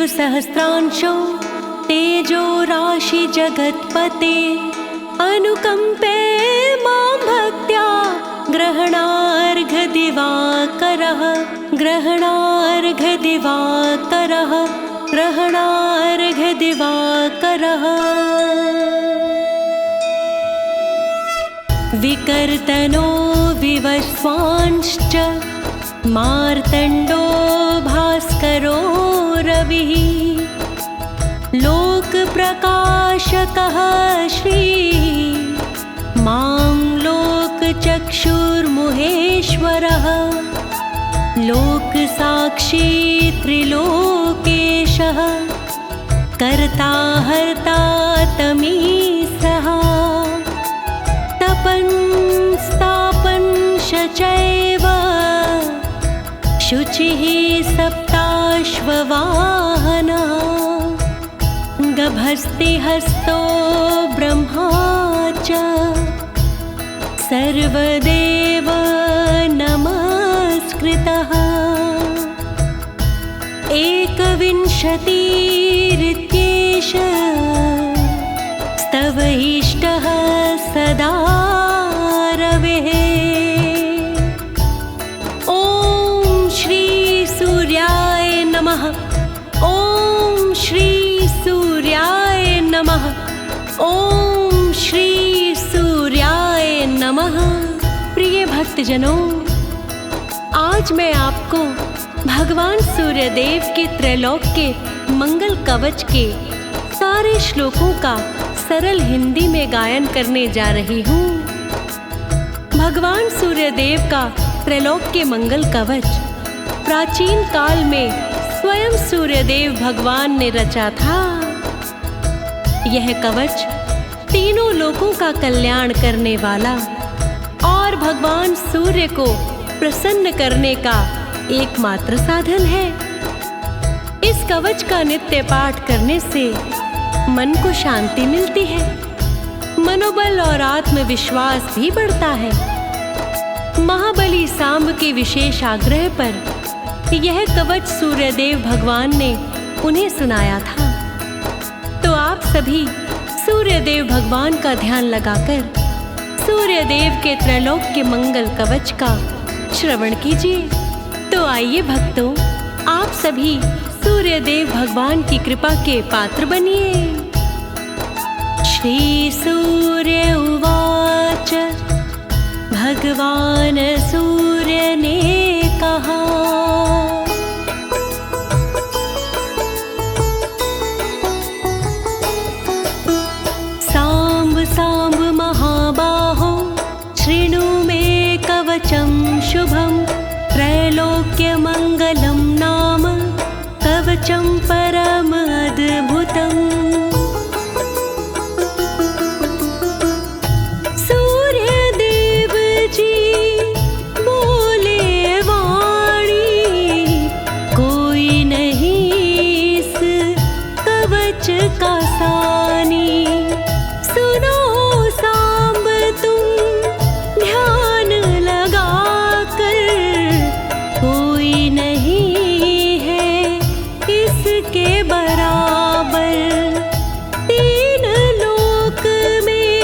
शिव सहस्रांशो तेजो राशि जगत्पते अनुकंपे मां भक्त्या ग्रहणार्घ दिवाकरः ग्रहणार्घ दिवाकरः ग्रहणार्घ दिवाकरः विकर्तनो विवस्वांश्च मार्तण्डो भास्करो रविः लोकप्रकाशकः श्रीः मां लोकचक्षुर्मुहेश्वरः लोकसाक्षी त्रिलोकेशः कर्ता हर्ता तमीसः तपन् स्थापन् चैव शुचिः सप्ताश्ववाहनः गभस्तिहस्तो ब्रह्मा च सर्वदेव नमस्कृतः एकविंशतिरित्येष स्तवैष्टः सदा रवेः ओम श्री सूर्याय नमः ओम श्री सूर्याय नमः। प्रिय भक्तजनों, आज मैं आपको भगवान सूर्यदेव के त्रैलोक के मंगल कवच के सारे श्लोकों का सरल हिंदी में गायन करने जा रही हूँ। भगवान सूर्यदेव का त्रैलोक के मंगल कवच प्राचीन काल में स्वयं सूर्यदेव भगवान ने रचा था। यह कवच तीनों लोकों का कल्याण करने वाला और भगवान सूर्य को प्रसन्न करने का एकमात्र साधन है। इस कवच का नित्य पाठ करने से मन को शांति मिलती है, मनोबल और आत्मविश्वास भी बढ़ता है। महाबली सांब के विशेष आग्रह पर यह कवच सूर्यदेव भगवान ने उन्हें सुनाया था। तो आप सभी सूर्यदेव भगवान का ध्यान लगाकर सूर्यदेव के त्रैलोक के मंगल कवच का श्रवण कीजिए। तो आइए भक्तों, आप सभी सूर्यदेव भगवान की कृपा के पात्र बनिए। श्री सूर्य उवाच भगवान सूर्य ने कहा सांब महाबाहो शृणु मे कवचं शुभं त्रैलोक्य मंगलं नाम कवचं परम अद्भुतम्। सूर्यदेव जी बोले वाणी कोई नहीं इस कवच का सानी। सुनो सांब तुम ध्यान लगा कर कोई नहीं है इसके बराबर। तीन लोक में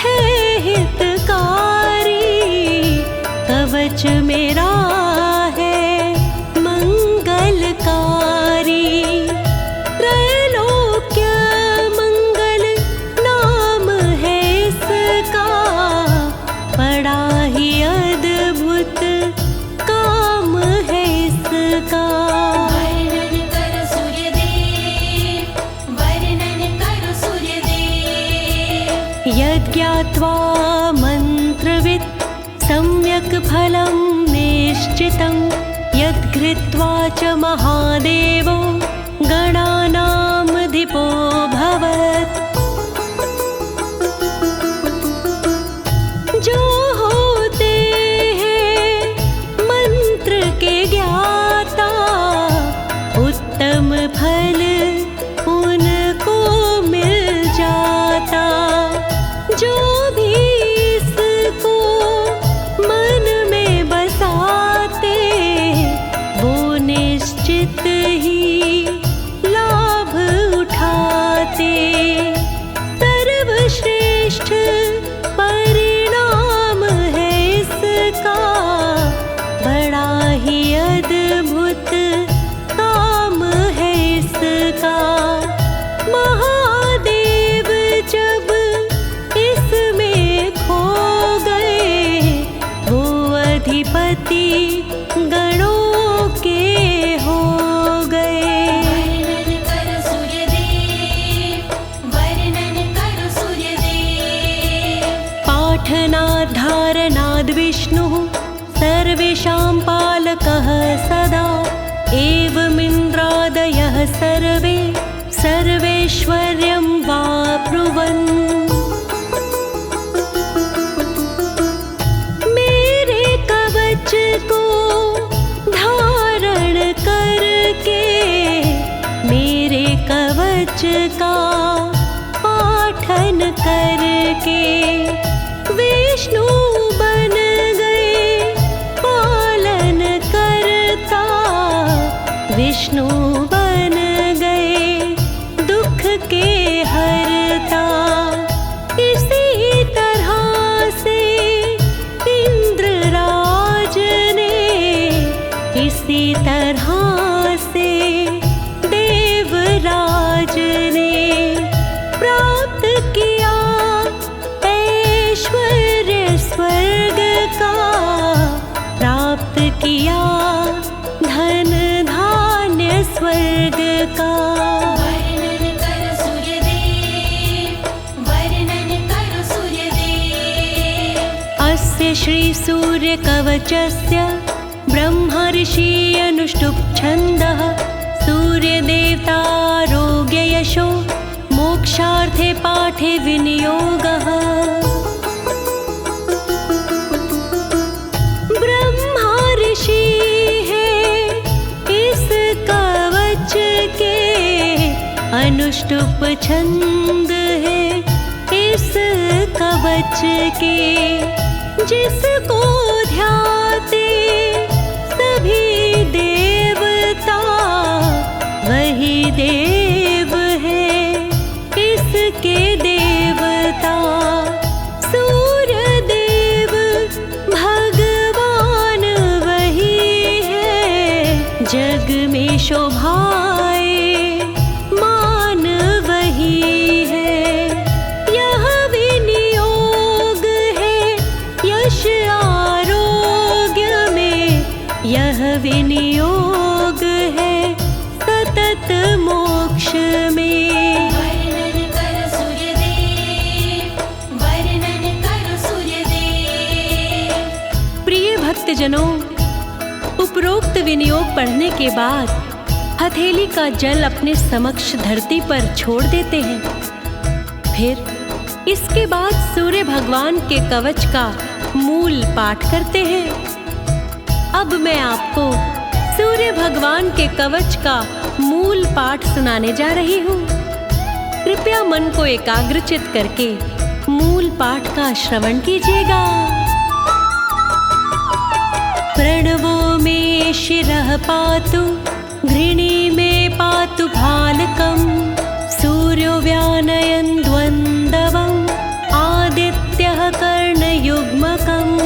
है हितकारी कवच मेरा है मंगलकारी। त्रैलोक्य मंगल नाम है इसका बड़ा ही अद्भुत काम है इसका। वर्णन करो सूर्यदेव, वर्णन करो सूर्यदेव। यज्ञात्वा मंत्रवित् सम्यक् फलं निश्चितं यद्घृत्वा च महादेवो गणानामधिपो भवत्। जो होते हैं मंत्र के ज्ञाता उत्तम फल उनको मिल जाता। जो भी इसको मन में बसाते वो निश्चित ही पाठनाद्धारणाद् विष्णुः सर्वेषां पालकः सदा एवमिन्द्रादयः सर्वे सर्वेश्वर्यं वाप्नुवन्। मेरे कवच को धारण करके मेरे कवच का पाठन करके विष्णु बन गए पालन करता, विष्णु बन गए दुख के हरता। इसी तरह से इंद्रराज ने, इसी तरह से देवराज ने प्राप्त किया ऐश्वर्य स्वर्ग का, प्राप्त किया धन धान्य स्वर्ग का। वर्णन करो सूर्यदेव, वर्णन करो सूर्यदेव। अस्य श्री सूर्य कवचस्य ब्रह्म ऋषि अनुष्टुप् छन्दः सूर्यदेवतारोग्य यशो मोक्षार्थे पाठे विनियोगः। ब्रह्मा ऋषि है इस कवच के, अनुष्टुप छंद है इस कवच के। जिसको ध्याते सभी देवता वही देव है इसके देवता। सूर्य देव भगवान वही है, जग में शोभाए मान वही है। यह विनियोग है यश आरोग्य में, यह विनियोग है सतत मोक्ष में। वर्णन करो सूर्यदेव, वर्णन करो सूर्यदेव। प्रिय भक्तजनों, उपरोक्त विनियोग पढ़ने के बाद हथेली का जल अपने समक्ष धरती पर छोड़ देते हैं। फिर इसके बाद सूर्य भगवान के कवच का मूल पाठ करते हैं। अब मैं आपको सूर्य भगवान के कवच का मूल पाठ सुनाने जा रही हूँ। कृपया मन को एकाग्रचित करके मूल पाठ का श्रवण कीजिएगा। प्रणवो मे शिरः पातु, घृणी में पातु भालकम्, सूर्यो व्यानयन् द्वन्द्वम्, आदित्यः कर्णयुग्मकम्।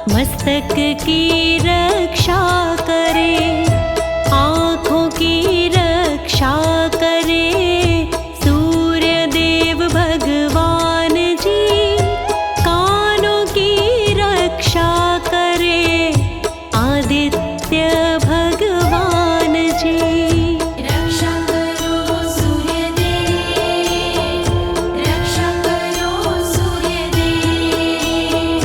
मस्तक की रक्षा करे, आँखों की रक्षा करे सूर्य देव भगवान जी। कानों की रक्षा करे आदित्य भगवान जी। रक्षा करो सूर्यदेव, रक्षा करो सूर्यदेव,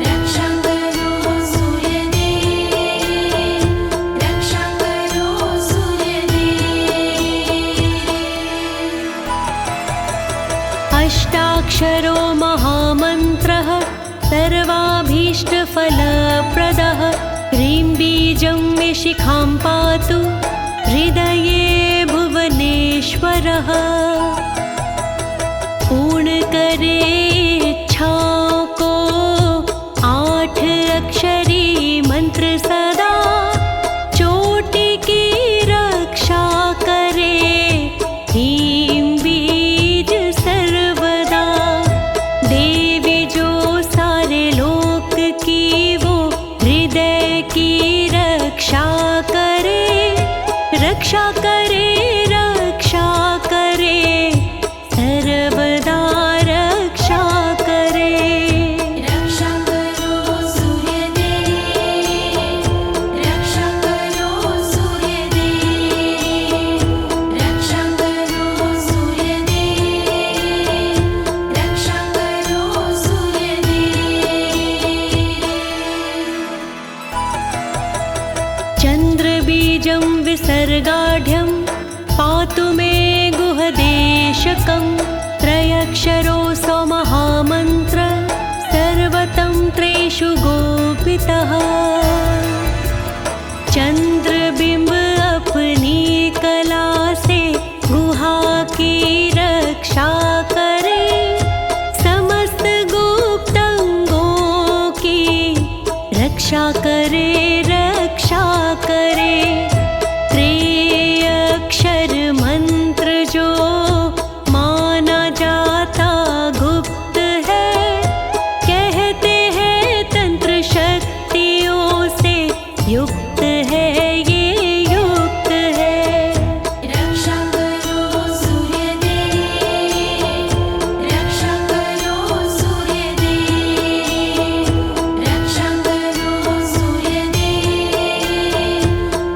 रक्षा करो सूर्यदेव, रक्षा करो सूर्यदेव। अष्टाक्षरो महामन्त्रः सर्वाभीष्टफलप्रदः, ह्रीं बीजं मे शिखां पातु हृदये भुवनेश्वरः। पूर्ण करे इच्छाओं को 8 अक्षरी मंत्र सदा, चोटी की रक्षा करे ह्रीं बीज सर्वदा। त्र्यम्बकं त्रयक्षरो स्वमहामन्त्र सर्वतन्त्रेषु गोपितः। चंद्रबिंब अपनी कला से गुहा की रक्षा करे, समस्त गुप्तांगों की रक्षा करे, रक्षा करे। त्रिअक्षर मंत्र जो माना जाता गुप्त है, कहते हैं तंत्र शक्तियों से युक्त है, ये युक्त है। रक्षा करो सूर्यदेव, रक्षा करो सूर्यदेव, रक्षा करो सूर्यदेव,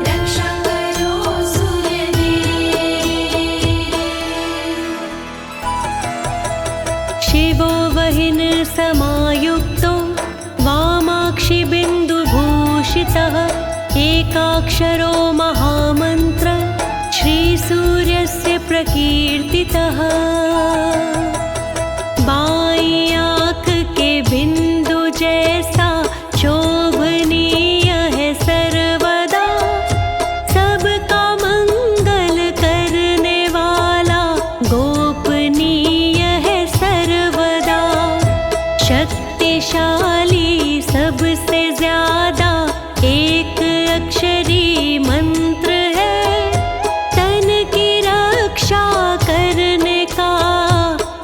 रक्षा करो सूर्यदेव। शिवो वहिन समायुक्तो वामाक्षि बिन्दुभूषितः, एकाक्षरो महामन्त्र श्रीसूर्यस्य प्रकीर्तितः। बाईं आँख के बिंदु जैसा शोभनीय है सर्वदा, सबका मंगल करने वाला गोपनीय है सर्वदा। शक्तिशाली सबसे ज्यादा एक अक्षरी मंत्र है, तन की रक्षा करने का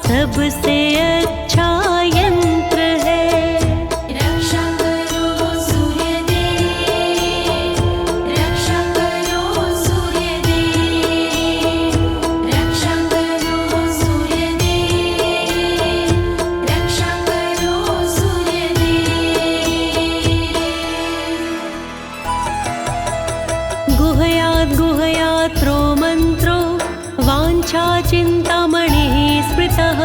सबसे अच्छा यंत्र है। रक्षा करो सूर्यदेव, रक्षा करो सूर्यदेव, रक्षा करो सूर्यदेव, रक्षा करो सूर्यदेव। गुहयात् गुहयात्रो मन्त्रो वाञ्छा चिन्तामणिः स्मृतः,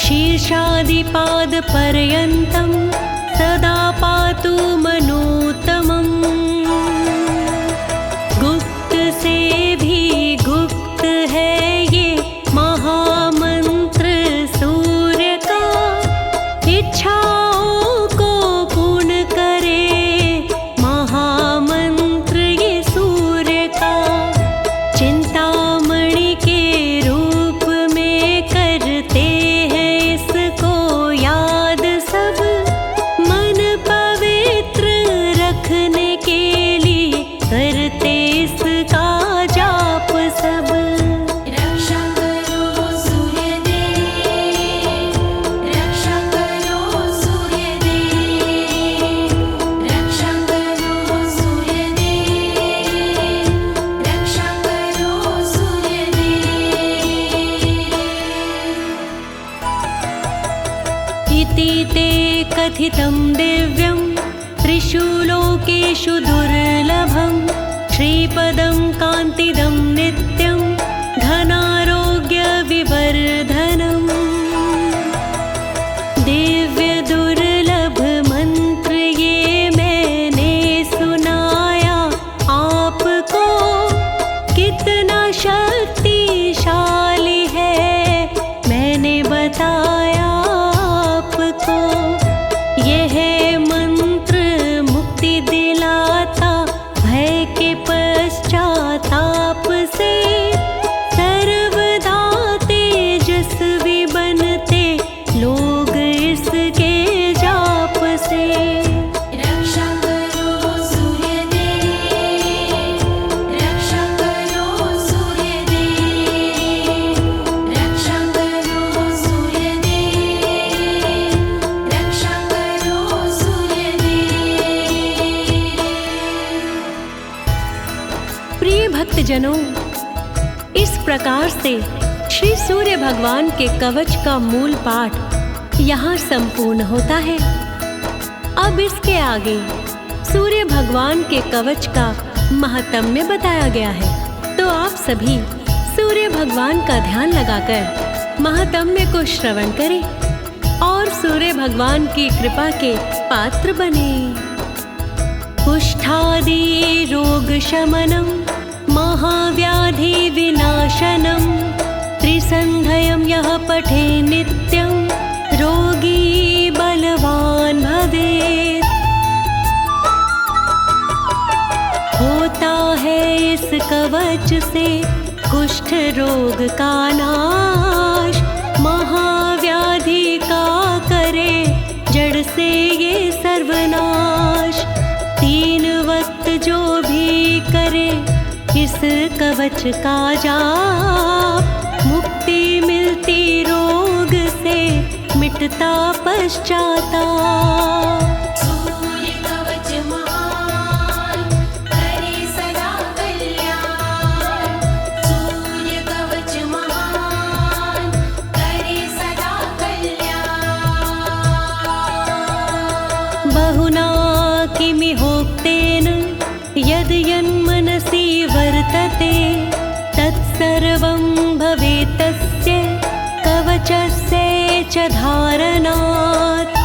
शीर्षादिपादपर्यन्तं सदा पातु मनोत्तमम्। गुप्त से भी गुप्त है ये महामंत्र सूर्य का, इच्छाओं को पूर्ण करे महामंत्र ये सूर्य का। चिंतामणि के रूप में करते हैं इसको याद सब, मन पवित्र रखने के लिए करते इसका जाप सब। रक्षा करो सूर्यदेव, रक्षा करो सूर्यदेव, रक्षा करो सूर्यदेव, रक्षा करो सूर्यदेव। इति ते कथितं दिव्यं त्रिषु लोकेषु दुर्लभं, श्रीपदं कान्तिदं नित्यं धनारोग्य विवर्धनम्। दिव्य दुर्लभ मंत्र ये मैंने सुनाया आपको, कितना शक्तिशाली है मैंने बताया आपको। यह मंत्र मुक्ति दिलाता भय के पश्चाताप से, सर्वदा तेजस्वी बनते लोग इसके जाप से। रक्षा करो सूर्यदेव, रक्षा करो सूर्यदेव, रक्षा करो सूर्यदेव, रक्षा करो सूर्यदेव। प्रिय भक्तजनों, इस प्रकार से श्री सूर्य भगवान के कवच का मूल पाठ यहाँ संपूर्ण होता है। अब इसके आगे सूर्य भगवान के कवच का महात्म्य बताया गया है, तो आप सभी सूर्य भगवान का ध्यान लगाकर महात्म्य को श्रवण करें और सूर्य भगवान की कृपा के पात्र बने। कुष्ठादि रोग शमनम, महाव्याधि विनाशनम, त्रिसंध्यम यः पठे नित्यं रोगी बलवान भवेत्। होता है इस कवच से कुष्ठ रोग का नाश, महाव्याधि का करे जड़ से ये सर्वनाश। 3 वक्त जो भी करे इस कवच का जाप, मुक्ति मिलती रोग से मिटता पश्चाताप। सूर्य कवच महान करे सदा कल्याण, सूर्य कवच महान करे सदा कल्याण। बहुना किमिहोक्तेन यद् यन्मनसि वर्तते, तत्सर्वं भवेत् तस्य कवचस्य च धारणात्।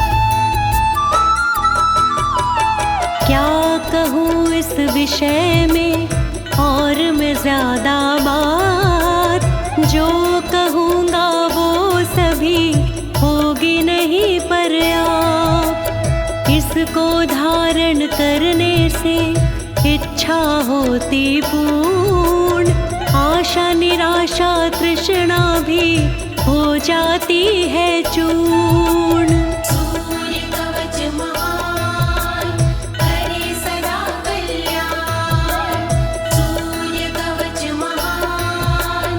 क्या कहूँ इस विषय में और मैं ज्यादा बात, जो कहूँगा वो सभी होगी नहीं पर्याप्त। इसको धारण करने से इच्छा होती पूर्ण, आशा निराशा तृष्णा भी हो जाती है चूर्ण। सूर्य कवच महान करे सदा कल्याण, सूर्य कवच महान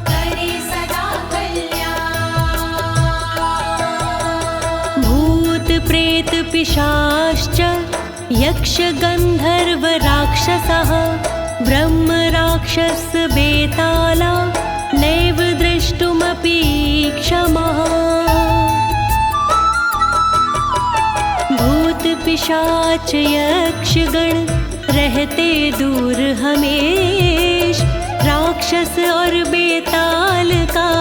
करे सदा कल्याण। भूत प्रेत पिशाच्च यक्ष गंधर्व राक्षसः, ब्रह्म राक्षस बेताला नैव द्रष्टुमपि क्षमः। भूत पिशाच यक्षगण रहते दूर हमेश, राक्षस और बेताल का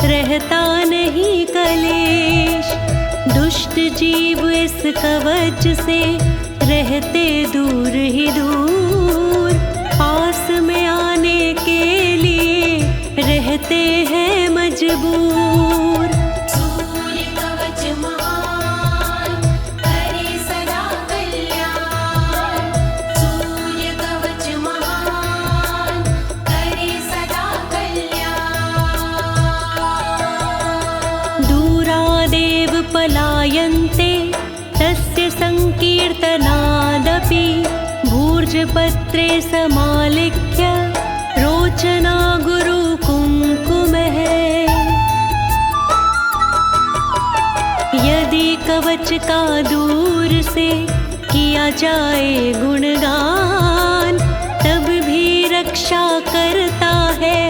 रहता नहीं कलेश। दुष्ट जीव इस कवच से रहते दूर ही दूर, पास में आने के लिए रहते हैं मजबूर। सूर्य कवच महान करे सदा कल्याण, सूर्य कवच महान करे सदा कल्याण। दूरादेव पलायन्ते तस्य संकीर्तनादपि, भूर्जपत्रे समालिख्य रोचना गुरुकुङ्कुमः। यदि कवच का दूर से किया जाए गुणगान, तब भी रक्षा करता है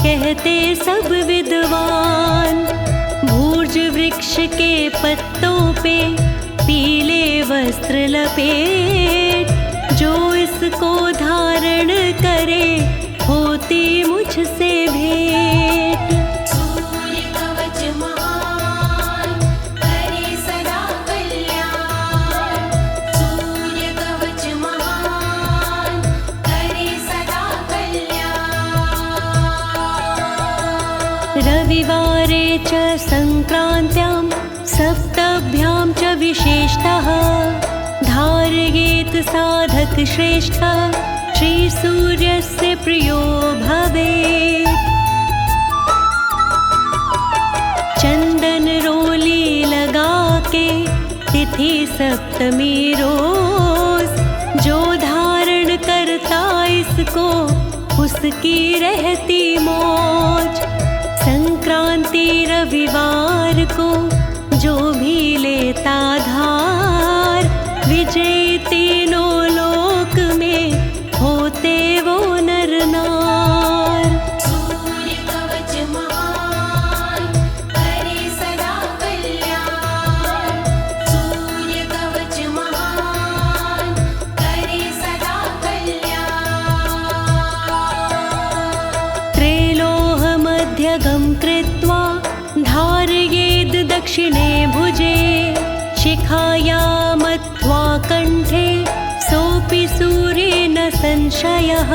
कहते सब विद्वान। भूर्ज वृक्ष के पत्तों पे पीले वस्त्र लपेट, जो इसको धारण करे होती मुझसे भेंट। सूर्य कवच महान करे सदा कल्याण, सूर्य कवच महान करे सदा कल्याण। रविवारे च संक्रान्त्यां सप्तभ्यां च विशेषतः, धारयेत् साधक श्रेष्ठ श्रीसूर्यस्य प्रियो भवेत्। चंदन रोली लगा के तिथि सप्तमी रोज, जो धारण करता इसको उसकी रहती मौज। संक्रांति रविवार को जो भी लेता धार, विजयी तीनों लोक में होते वो नर नार। सूर्य कवच महान करे सदा कल्याण, सूर्य कवच महान करे सदा कल्याण। त्रैलोह मध्यगं कृत्वा धारयेद् दक्षिणे भुजे, शिखाया मत्वा कंठे सोऽपि सूर्येण संशयः।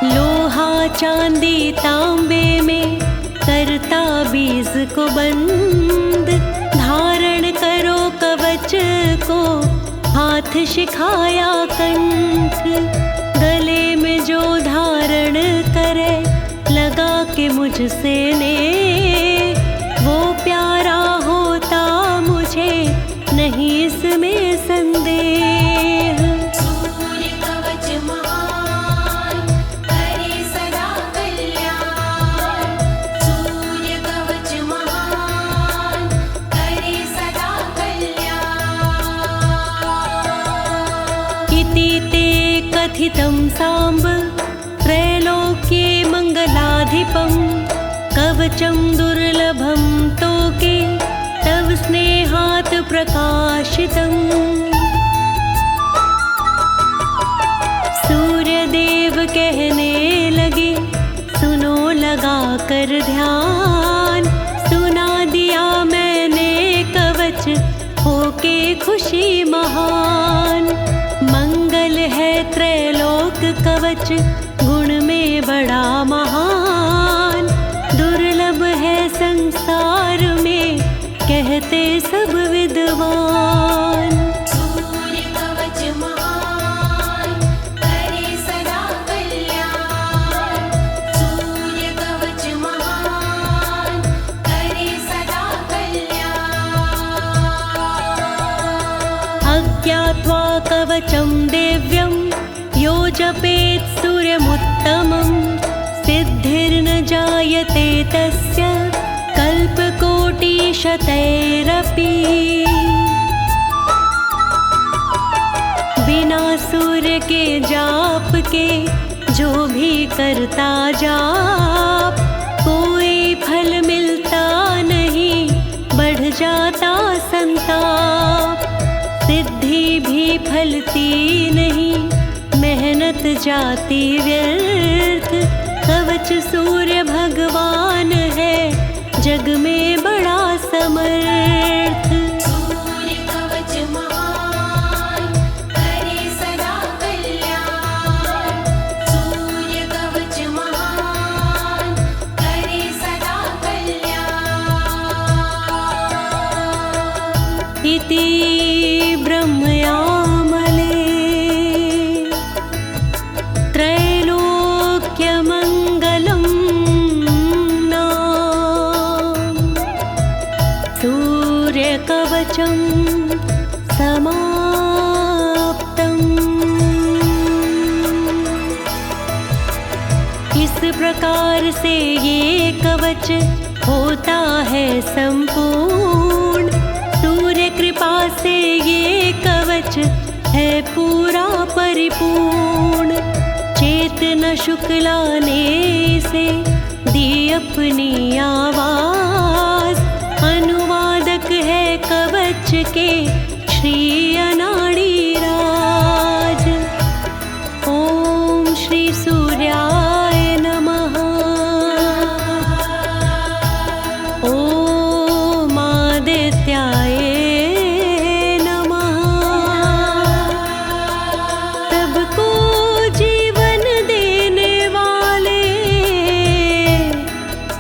लोहा चांदी तांबे में करता बीज को बंद, धारण करो कवच को हाथ शिखाया कंठ, गले में जो धारण करे लगा के मुझसे ने, वो प्यारा होता मुझे नहीं इसमें संदेह। सूर्य कवच महान करे सदा कल्याण, सूर्य कवच महान करे सदा कल्याण। इति ते कथितं साम्ब त्रैलोक्ये मङ्गलाधिपं, कवचं दुर्लभं तोके तव स्नेहात् प्रकाशितम्। सूर्यदेव कहने लगे सुनो लगा कर ध्यान, सुना दिया मैंने कवच होके खुशी महान। मंगल है त्रैलोक कवच गुण में बड़ा महान, दुर्लभ है संसार में कहते सब विद्वान। सूर्य कवच महान करे सदा कल्याण, सूर्य कवच महान करे सदा कल्याण। अज्ञात्वा कवचं दिव्यं यो जपेत् सूर्यमुत्तमं, सिद्धिर्न जायते तस्य कल्पकोटिशतैरपि। बिना सूर्य के जाप के जो भी करता जाप, कोई फल मिलता नहीं बढ़ जाता संताप। सिद्धि भी फलती नहीं मेहनत जाती व्यर्थ, कवच सूर्य भगवान है जग में बड़ा समर्थ। सूर्य कवच महान करे सदा कल्याण, सूर्य कवच महान करे सदा कल्याण। इति ब्रह्मयामले त्रैलोक्यमङ्गलं नाम, सूर्यकवचं समाप्तम्। इस प्रकार से ये कवच होता है संपूर्ण, सूर्य कृपा से ये कवच है पूरा परिपूर्ण। चेतना शुक्ला ने से दी अपनी आवाज, अनुवादक है कवच के श्री अनाड़ी राज। ओम श्री सूर्याय नमः, ओम आदित्याय नमः। सबको जीवन देने वाले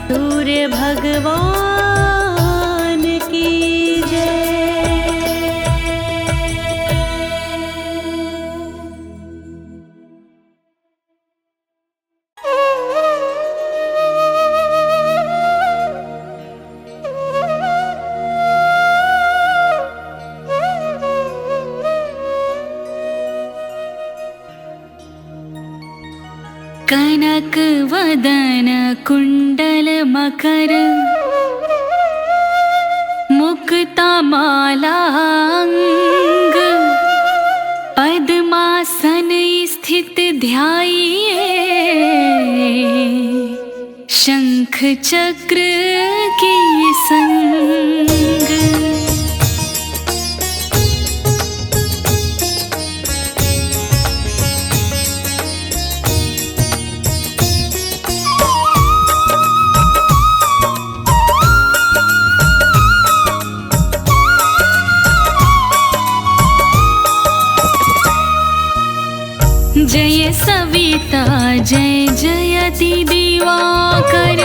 सूर्य भगवान की जय। कनक वदन कुंडल मकर, मुक्ता मालांग, पद्मासन स्थित ध्याइए, शंख चक्र की संग। जय सविता जय जय विंशति दिवाकर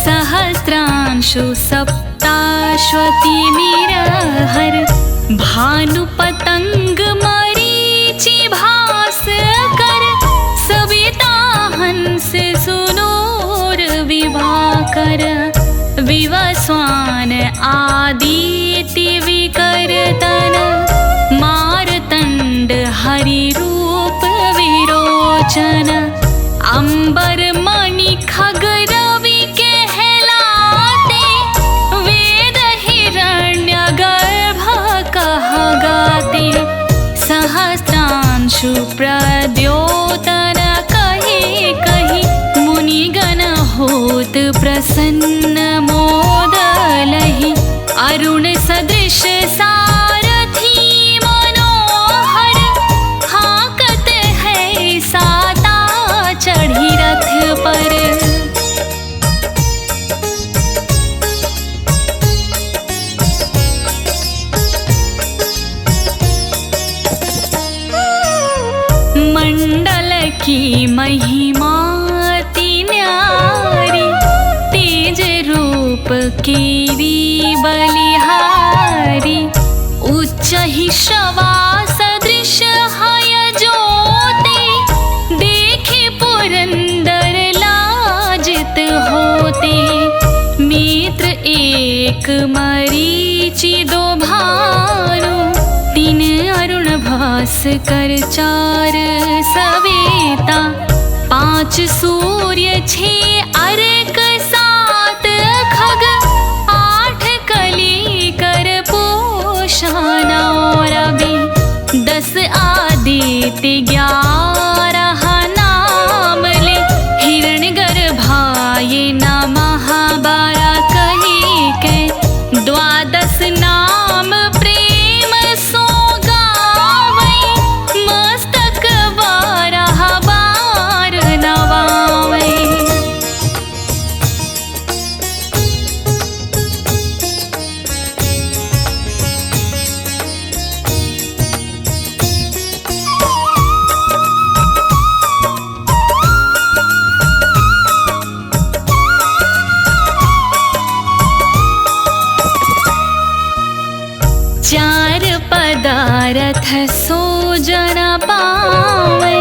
सहस्रांशु सप्ताश्वती निरहर भानु पतंग मरीचि भास्कर सविता हंस सुनूर विभाकर विवस्वान आदिति विकर्तन मारतंड हरि रूप विरोचन अंबर मणि खग रवि कहलाते वेद हिरण्य गर्भ कह गाते सहस्रांशु प्रद्योतन कही कही मुनिगण होत प्रसन्न मोदलहि अरुण सदृश सारथी मनोहर हाकत है साता चढ़ी रथ पर। मंडल की महिमा ती न्यारी तेज रूप कीरी बलिहारी उच्च ही श्रवा सदृश हय ज्योति देखे पुरंदर लाजित होते मित्र एक मरीचि दो भानु तीन अरुण भास्कर चार सवेता पांच सूर्य छह अर्क सात खग आठ कली कर पोषाना रवि 10 आदित्य 11 नाम ले हिरण गर्भाये नमः 12 कही के 12 नाम प्रेम सो गावै मस्तक 12 बार नवावै। चार पदारथ सो जन पावै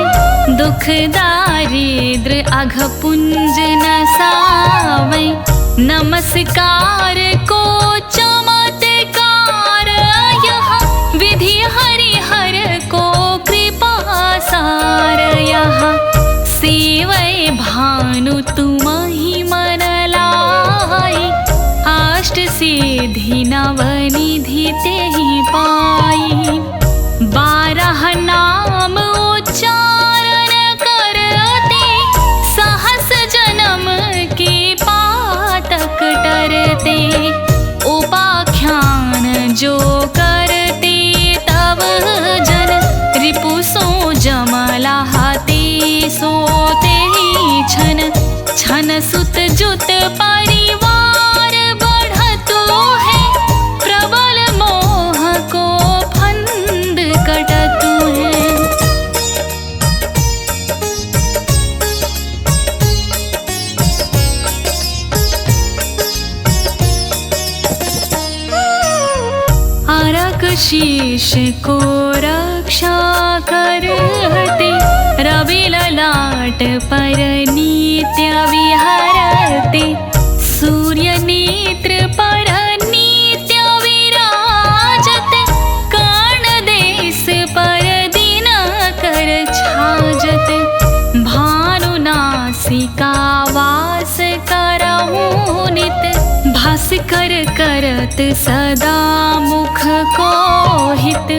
दुख दारिद्र अघ पुंज नसावै नमस्कार को चमत्कार यह विधि हरिहर को कृपा सार यह सेवै भानु तुमहि मन लाई अष्ट सिद्धि नवनिधि तेहि पाई 12 नाम उच्चारण करते सहस जन्म के पातक टरते उपाख्यान जो करते तब जन रिपु सो जमलाते सोते छन छन सुत जुत परिवार बढ़तो है प्रबल मोह को फंद कटतु है। अरक शीश को रक्षा करते रवि ललाट पर नित्य विहरते सूर्य नेत्र पर नित्य विराजत कर्ण देश पर दिन कर छाजत भानु नासिका वास करहु नित भास्कर करत सदा मुख को हित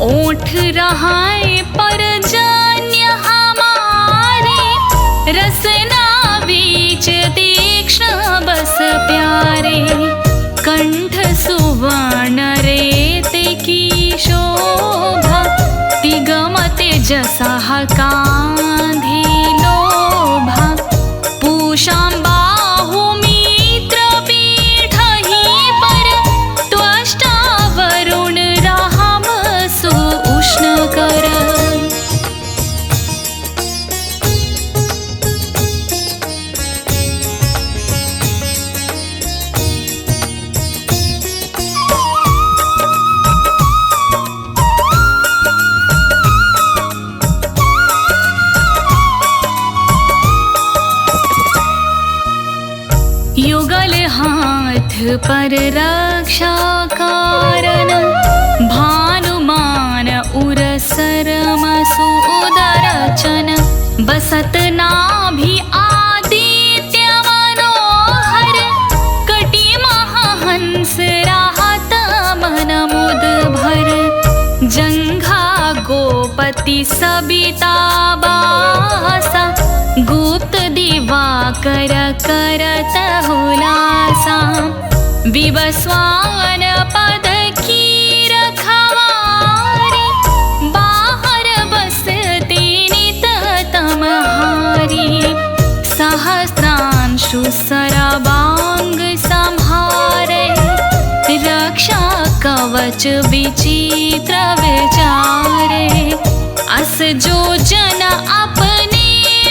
ओठ रहाए पर जान्य हमारे रसना बीच तीक्ष्ण बस प्यारे कंठ सुवर्ण रेत की शोभा तिगमते जसा कांधी लोभा पूषां बाहु मित्र पीठहि पर त्वष्टा वरुण राम सु उष्ण कर। युगल हाथ पर रक्षा कारण, भानुमान उर सरम सुदरचन, बसत नाभि आदित्य मनोहर, कटी महाहंस राहत मन मुद भर, जंघा गोपति सबिता बासा, गुप्त दिवाकर करत हुलासा, विवस्वान पद की रखवारी, बाहर बसती नित तमहारी, सहस्रांशु सरबांग संहारे, रक्षा कवच विचित्र विचारे, अस जो जन अपने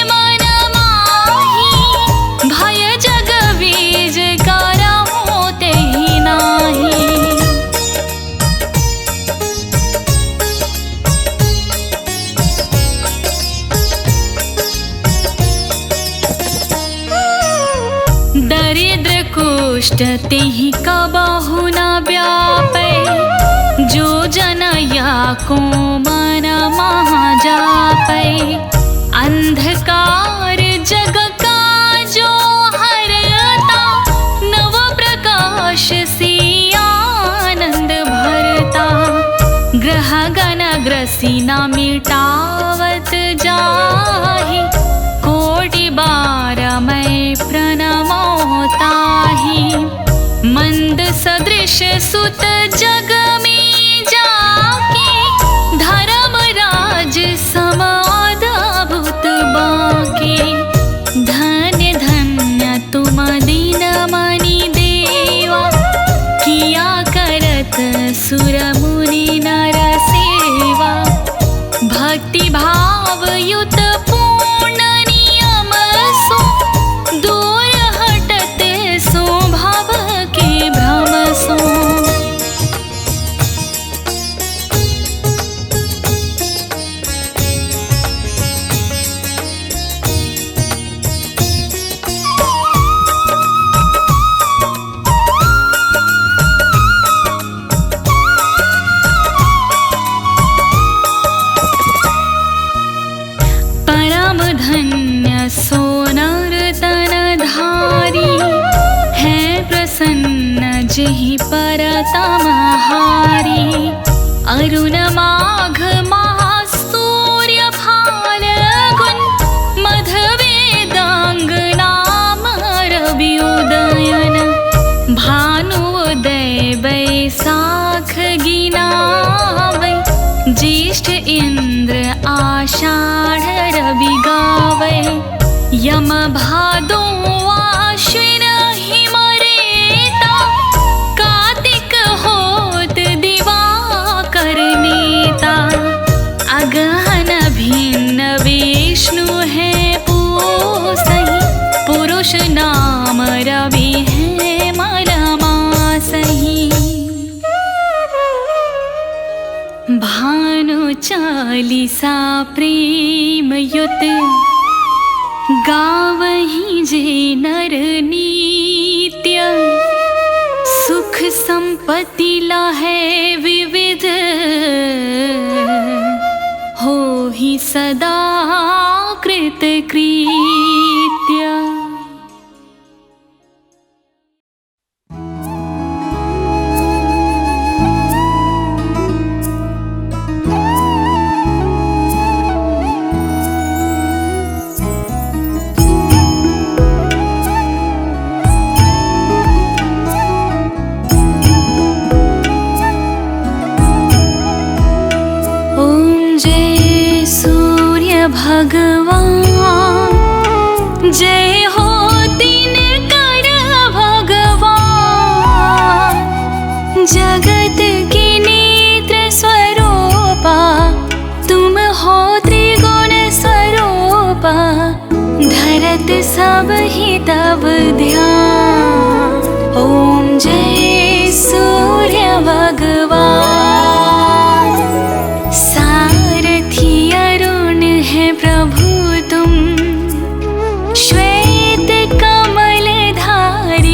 मन माही, भय जग बीज करहु तेहि नाही। दरिद्र कुष्ठ तेहि कबहु न व्यापै, जो जन या को मन महाजापै, अंधकार जग का जो हरता, नव प्रकाश से आनंद भरता, ग्रह गण ग्रसी न मिटावत जाहि, कोटि बार मैं प्रणमो ताहि, मंद सदृश सुत जग में जाके, धर्मराज समादभुत बाके, धन्य धन्य तुम दीन मनि देवा, किया करत सुर मुनि नर सेवा, भक्ति भाव युत पूर्ण नियम सो, दूर हटत सो भव के भ्रम सो। परम धन्य सो नर तन धारी, है प्रसन्न जेहि पर तमहारी, अरुण माघ महासूर्य फाल्गुन, मध वेदांग नाम रवि उदयन, भानुदय बैसाख गिनावै, ज्येष्ठ इंद्र आषाढ़ रवि गावै, यम भादो आश्विन हिम रेता, कार्तिक होत दिवाकर नेता, अगहन भिन्न विष्णु है पूसहि, पुरुष नाम रवि है मलमासहि, भानु चालीसा प्रेम युत, गावहि जे नर नित्य, सुख संपत्ति लाहे विविध, होहि सदा कृत कृत्य। भगवान, जय हो दिनकर भगवान, जगत के नेत्र स्वरूपा, तुम हो त्रिगुण स्वरूपा, धरत सब ही तब ध्यान। ओम जय सूर्य भगवान, सारथी अरुण है प्रभु तुम, श्वेत कमल धारी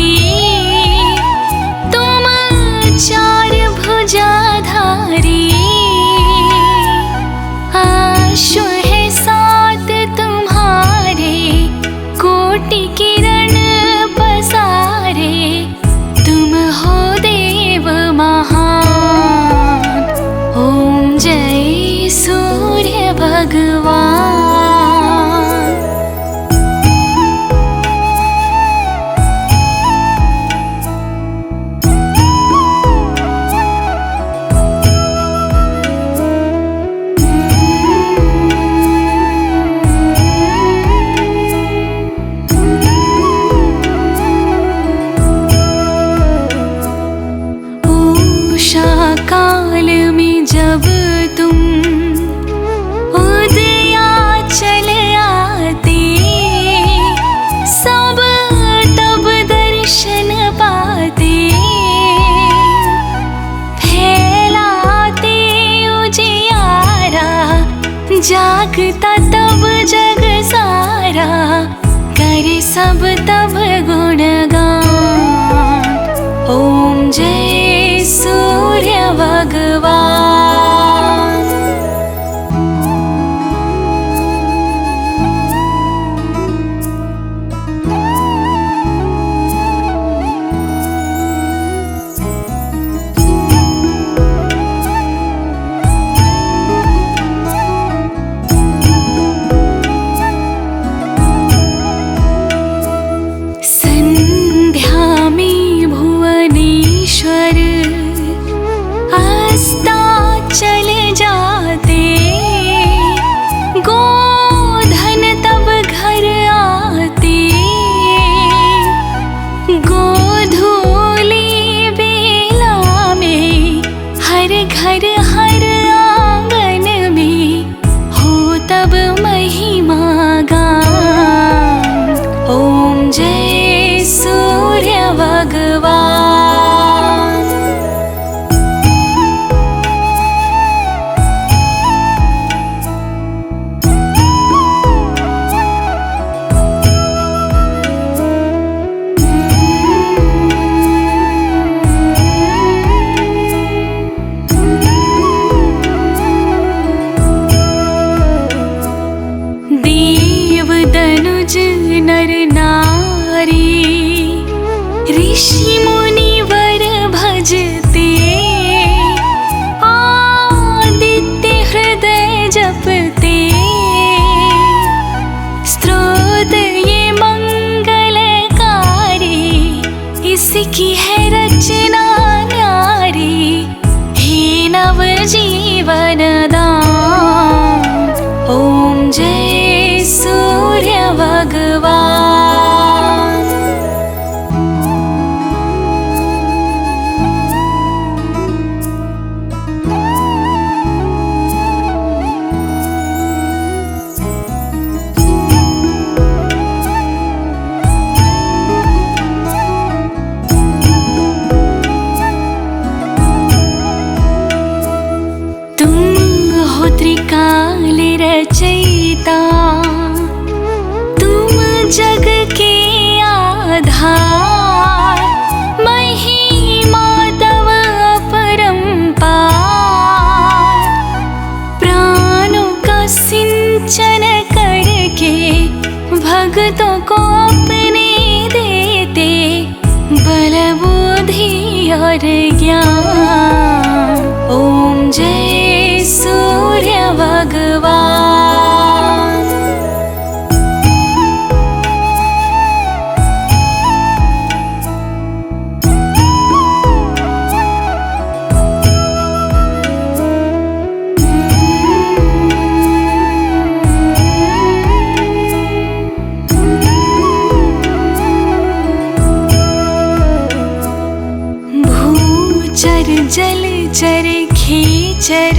जागता तब जग सारा, करे सब तब गुणगान। ओम जय सूर्य भगवान। चल जाते गोधन तब घर आते, गोधूली बेला में हर घर हर आंगन में हो तब महिमा गान। ओम जय सूर्य भगवान। नर नारी ऋषि मुनि वर भजते, आदित्य हृदय जपते, स्तोत्र ये मंगलकारी, इसकी है रचना न्यारी, हे नव जीवन दान। ओम जय सूर्य भगवान। तुम हो त्रिकाल रचयिता, जग के आधार, महिमा तव अपरंपार, प्राणों का सिंचन करके भक्तों को अपने देते, बल बुद्धि और ज्ञान। ओम जय सूर्य भगवान। चर जल चर खेचर,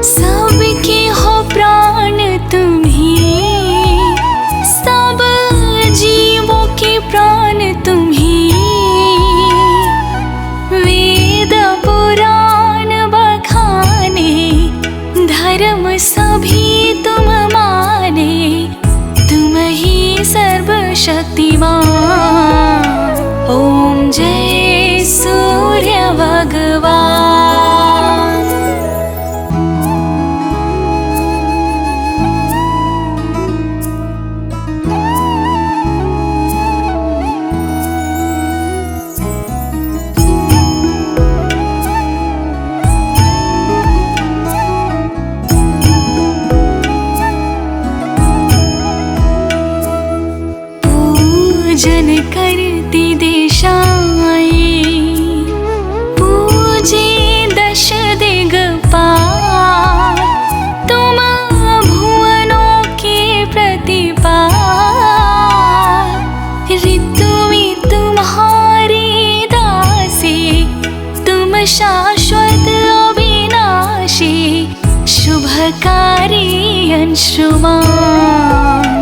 सबके हो प्राण तुम्ही, सब जीवों के प्राण तुम्ही, वेद पुराण बखाने, धर्म सभी तुम माने, तुम ही सर्वशक्तिमान। ओम जय सूर्य भगवान। पूजन करती दिशाएं, पूजे दश दिगपाल, तुम भुवनों के प्रतिपाल, ऋतु में तुम्हारी दासी, तुम शाश्वत अविनाशी, शुभकारी अंशुमान।